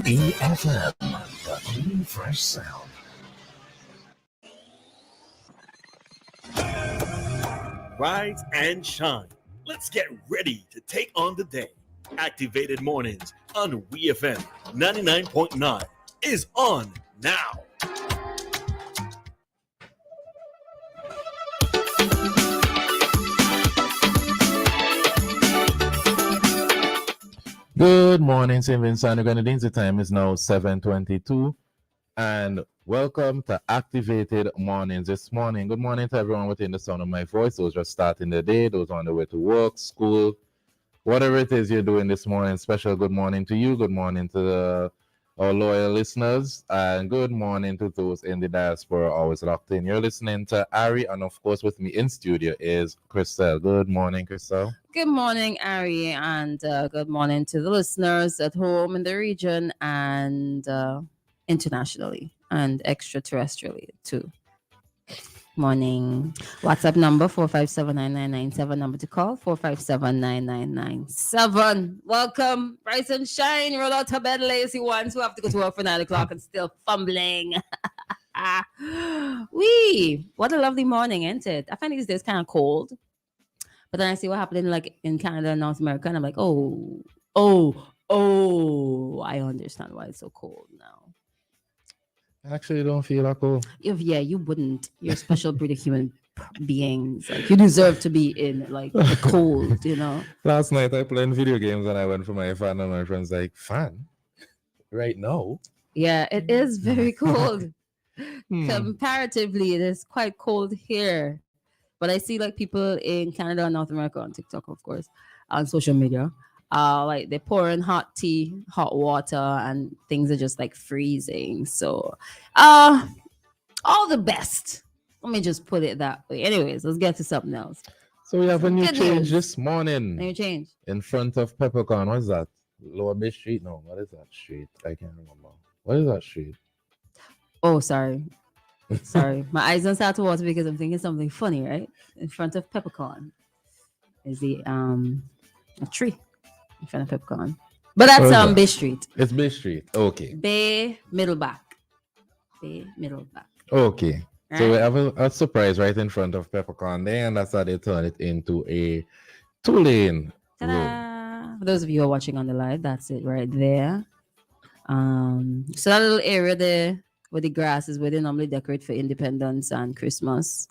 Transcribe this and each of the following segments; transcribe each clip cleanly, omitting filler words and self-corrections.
WEFM, the clean, fresh sound. Rise and shine. Let's get ready to take on the day. Activated Mornings on WEFM 99.9 is on now. Good morning, St. Vincent and Grenadines. The time is now 7:22, and welcome to Activated Mornings this morning. Good morning to everyone within the sound of my voice. Those just starting the day, those on the way to work, school, whatever it is you're doing this morning. Special good morning to you. Good morning to our loyal listeners, and good morning to those in the diaspora always locked in. You're listening to Ari, and of course, with me in studio is Christal. Good morning, Christal. Good morning, Ari, and good morning to the listeners at home in the region and internationally and extraterrestrially too. Morning. WhatsApp number 4579997. Number to call 4579997. Welcome, rise and shine. Roll out to bed, lazy ones who have to go to work for 9 o'clock and still fumbling. What a lovely morning, isn't it? I find these days kind of cold. But then I see what happened in Canada and North America, and I'm like, oh, I understand why it's so cold now. I actually don't feel that cold. Yeah, you wouldn't. You're a special breed of human beings. Like, you deserve to be in like the cold, you know. Last night I played video games and I went for my fan, and my friend's like, "Fan? Right now?" Yeah, it is very cold. Comparatively, it is quite cold here. But I see like people in Canada and North America on TikTok, of course, on social media, like they pour in hot tea, hot water, and things are just like freezing. So, all the best. Let me just put it that way. Anyways, let's get to something else. So we have a new Good change news. this morning. New change. In front of Peppercorn. What is that? Lower Bay Street? No, what is that street? I can't remember. What is that street? Oh, sorry. My eyes don't start to water because I'm thinking something funny, right? In front of Peppercorn is the a tree in front of Peppercorn. But that's Bay Street. It's Bay Street. Okay. Bay Middleback. Okay. Right? So we have a surprise right in front of Peppercorn there, and that's how they turn it into a 2-lane road. Ta-da! For those of you who are watching on the live, that's it right there. So that little area there where the grass is where they normally decorate for Independence and Christmas.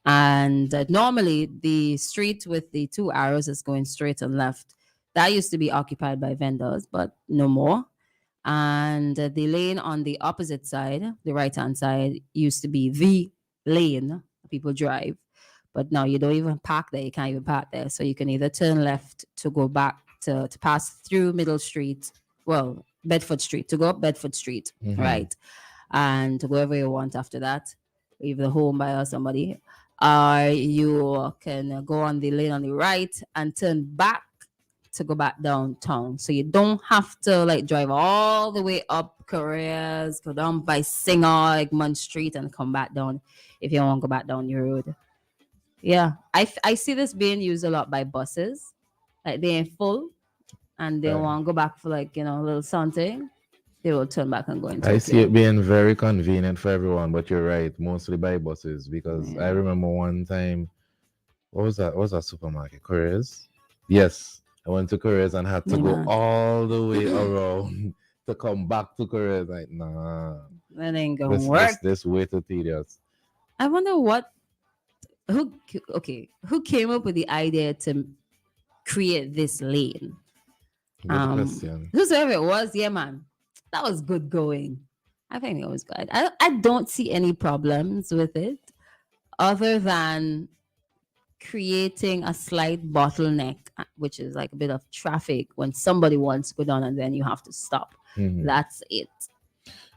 And normally the street with the 2 arrows is going straight and left. That used to be occupied by vendors, but no more. And the lane on the opposite side, the right-hand side, used to be the lane people drive. But now you don't even park there. You can't even park there. So you can either turn left to go back to pass through Middle Street, Bedford Street, to go up Bedford Street, right? And to go wherever you want after that, either home by or somebody. You can go on the lane on the right and turn back to go back downtown. So you don't have to like drive all the way up Careers, go down by Singer, Egmont Street, and come back down if you want to go back down the road. Yeah, I see this being used a lot by buses. Like they're full and they want to go back for like, a little something. They will turn back and go into I see it being very convenient for everyone, but you're right, mostly by buses, because I remember one time, what was that? What was that supermarket? Careers? Yes. I went to Careers and had to go all the way around to come back to Careers. Like, nah. That ain't gonna work. This way too tedious. I wonder who came up with the idea to create this lane? Good question. Whosoever it was, yeah, man. That was good going. I think it was good. I don't see any problems with it other than creating a slight bottleneck, which is like a bit of traffic when somebody wants to go down and then you have to stop. That's it.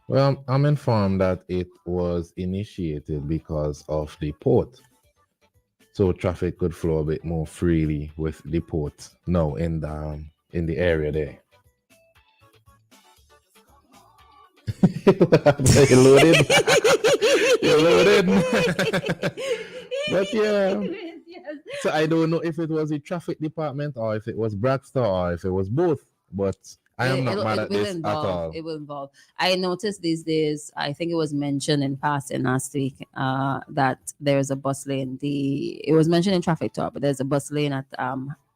Well, I'm informed that it was initiated because of the port. So traffic could flow a bit more freely with the port now in the area there. You're loaded. You're loaded. But yeah. So I don't know if it was the traffic department or if it was Braxton or if it was both. But I am not mad It at will this at involve. all. It will involve. I noticed these days. I think it was mentioned in passing last week. That there's a bus lane. It was mentioned in traffic talk, but there's a bus lane at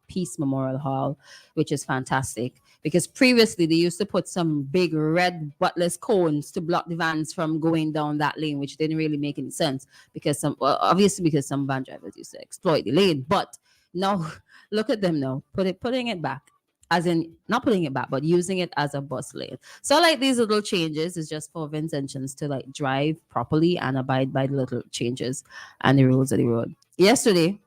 Peace Memorial Hall, which is fantastic because previously they used to put some big red buttless cones to block the vans from going down that lane, which didn't really make any sense because obviously because some van drivers used to exploit the lane. But now look at them now, putting it back, as in not putting it back, but using it as a bus lane. So like these little changes is just for intentions to like drive properly and abide by the little changes and the rules of the road. Yesterday,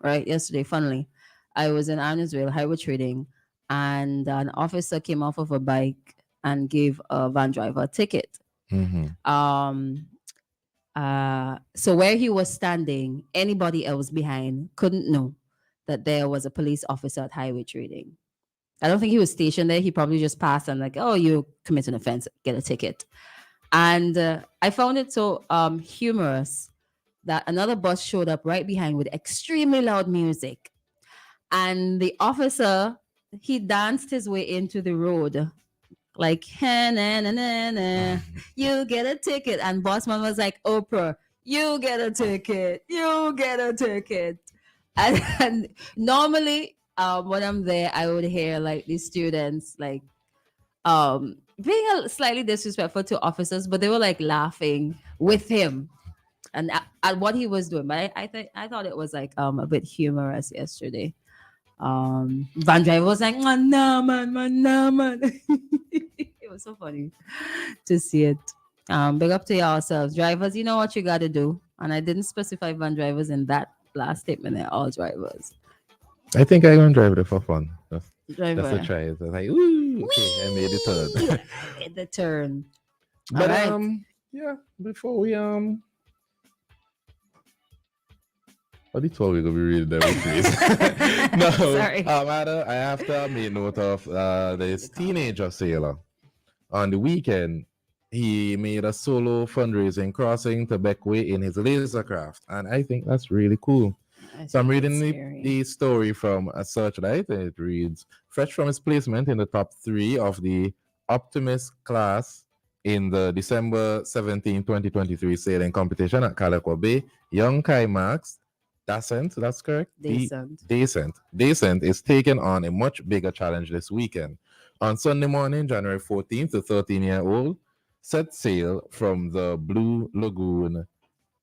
funnily, I was in Arnesville highway trading, and an officer came off of a bike and gave a van driver a ticket. So where he was standing, anybody else behind couldn't know that there was a police officer at highway trading. I don't think he was stationed there. He probably just passed and like, oh, you commit an offense, get a ticket. And I found it so humorous that another bus showed up right behind with extremely loud music. And the officer, he danced his way into the road like, na, na, na, na. You get a ticket. And Bossman was like, Oprah, you get a ticket. You get a ticket. And normally, when I'm there, I would hear like the students like being slightly disrespectful to officers, but they were like laughing with him and at what he was doing. But I thought it was like a bit humorous yesterday. Van driver was like, man, nah, man. It was so funny to see it. Big up to yourselves. Drivers, you know what you gotta do. And I didn't specify van drivers in that last statement. They're all drivers. I think I'm gonna drive it for fun. Just Driver. to try it. I was like, ooh, okay, I made the turn. Made the turn. But All right. yeah, before we what did we gonna be reading there, please? No, Sorry. I have to make note of this teenager sailor. On the weekend, he made a solo fundraising crossing to Bequia in his laser craft, and I think that's really cool. So I'm reading the story from a Searchlight. It reads, fresh from his placement in the top 3 of the Optimist class in the December 17, 2023 sailing competition at Calico Bay, young Kai Marks, Dascent, that's correct? Dascent is taking on a much bigger challenge this weekend. On Sunday morning, January 14th, the 13-year-old set sail from the Blue Lagoon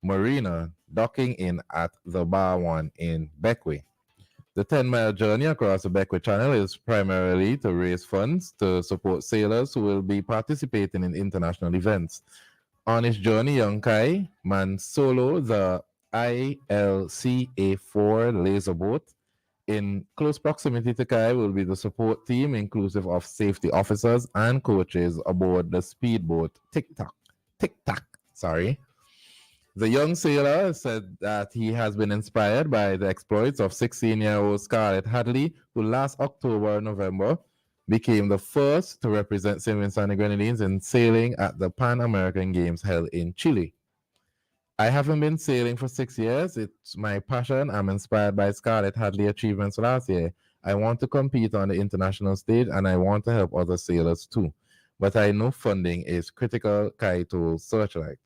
Marina, docking in at the Bar 1 in Bequia. The 10-mile journey across the Bequia Channel is primarily to raise funds to support sailors who will be participating in international events. On his journey, young Kai manned solo the ILCA-4 laser boat. In close proximity to Kai will be the support team, inclusive of safety officers and coaches aboard the speedboat Tic Tac. The young sailor said that he has been inspired by the exploits of 16-year-old Scarlett Hadley, who last October and November became the first to represent St. Vincent and the Grenadines in sailing at the Pan American Games held in Chile. I haven't been sailing for 6 years. It's my passion. I'm inspired by Scarlett Hadley achievements last year. I want to compete on the international stage and I want to help other sailors too. But I know funding is critical, Kai told Searchlight.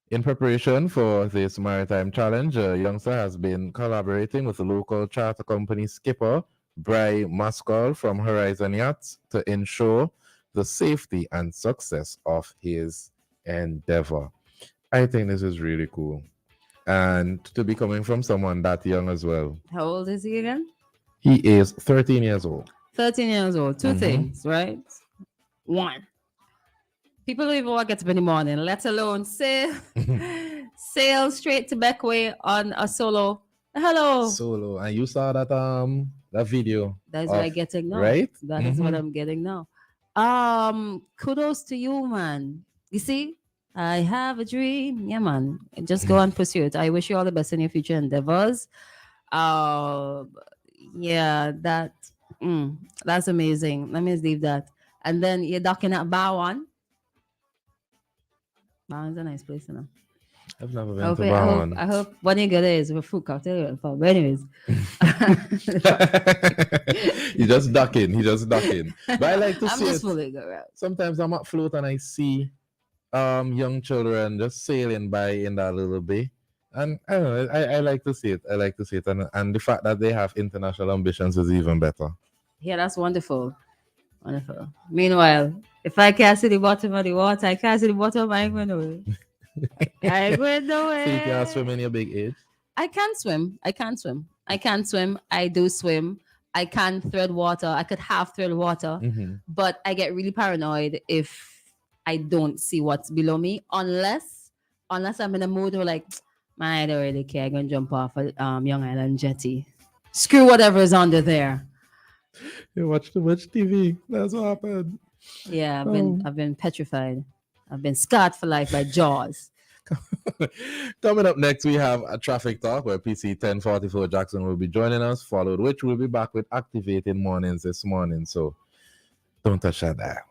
In preparation for this maritime challenge, a youngster has been collaborating with the local charter company skipper, Bry Muscall from Horizon Yachts, to ensure the safety and success of his endeavor. I think this is really cool. And to be coming from someone that young as well. How old is he again? He is 13 years old. 13 years old. Two things, right? One, people don't even want to get up in the morning, let alone sail straight to Bequia on a solo. Hello. Solo. And you saw that that video. That's what I'm getting now. Right? That is what I'm getting now. Kudos to you, man. You see, I have a dream. Yeah, man. Just go and pursue it. I wish you all the best in your future endeavors. Yeah, that's amazing. Let me just leave that. And then you're docking at Bar 1. Bar 1's a nice place, you know. I've never I been hope, to I hope, Bowen. I hope one you get is a fruit cocktail. But anyways, He just ducking. He just ducking. But I like to I'm see just it. fooling around. Sometimes I'm at float and I see young children just sailing by in that little bay. And I don't know, I like to see it. I like to see it. And the fact that they have international ambitions is even better. Yeah, that's wonderful. Wonderful. Meanwhile, if I can't see the bottom of the water, I can't see the bottom, I ain't going nowhere. I ain't going nowhere. So you can swim in your big age. I can swim. I can swim. I can swim. I do swim. I can thread water. I could half thread water. Mm-hmm. But I get really paranoid if I don't see what's below me, unless I'm in a mood where like, man, I don't really care. I'm gonna jump off a Young Island jetty. Screw whatever's under there. You watch too much TV. That's what happened. Yeah, I've been petrified. I've been scarred for life by Jaws. Coming up next, we have a traffic talk where PC 1044 Jackson will be joining us, followed which we'll be back with activated mornings this morning. So don't touch that dial.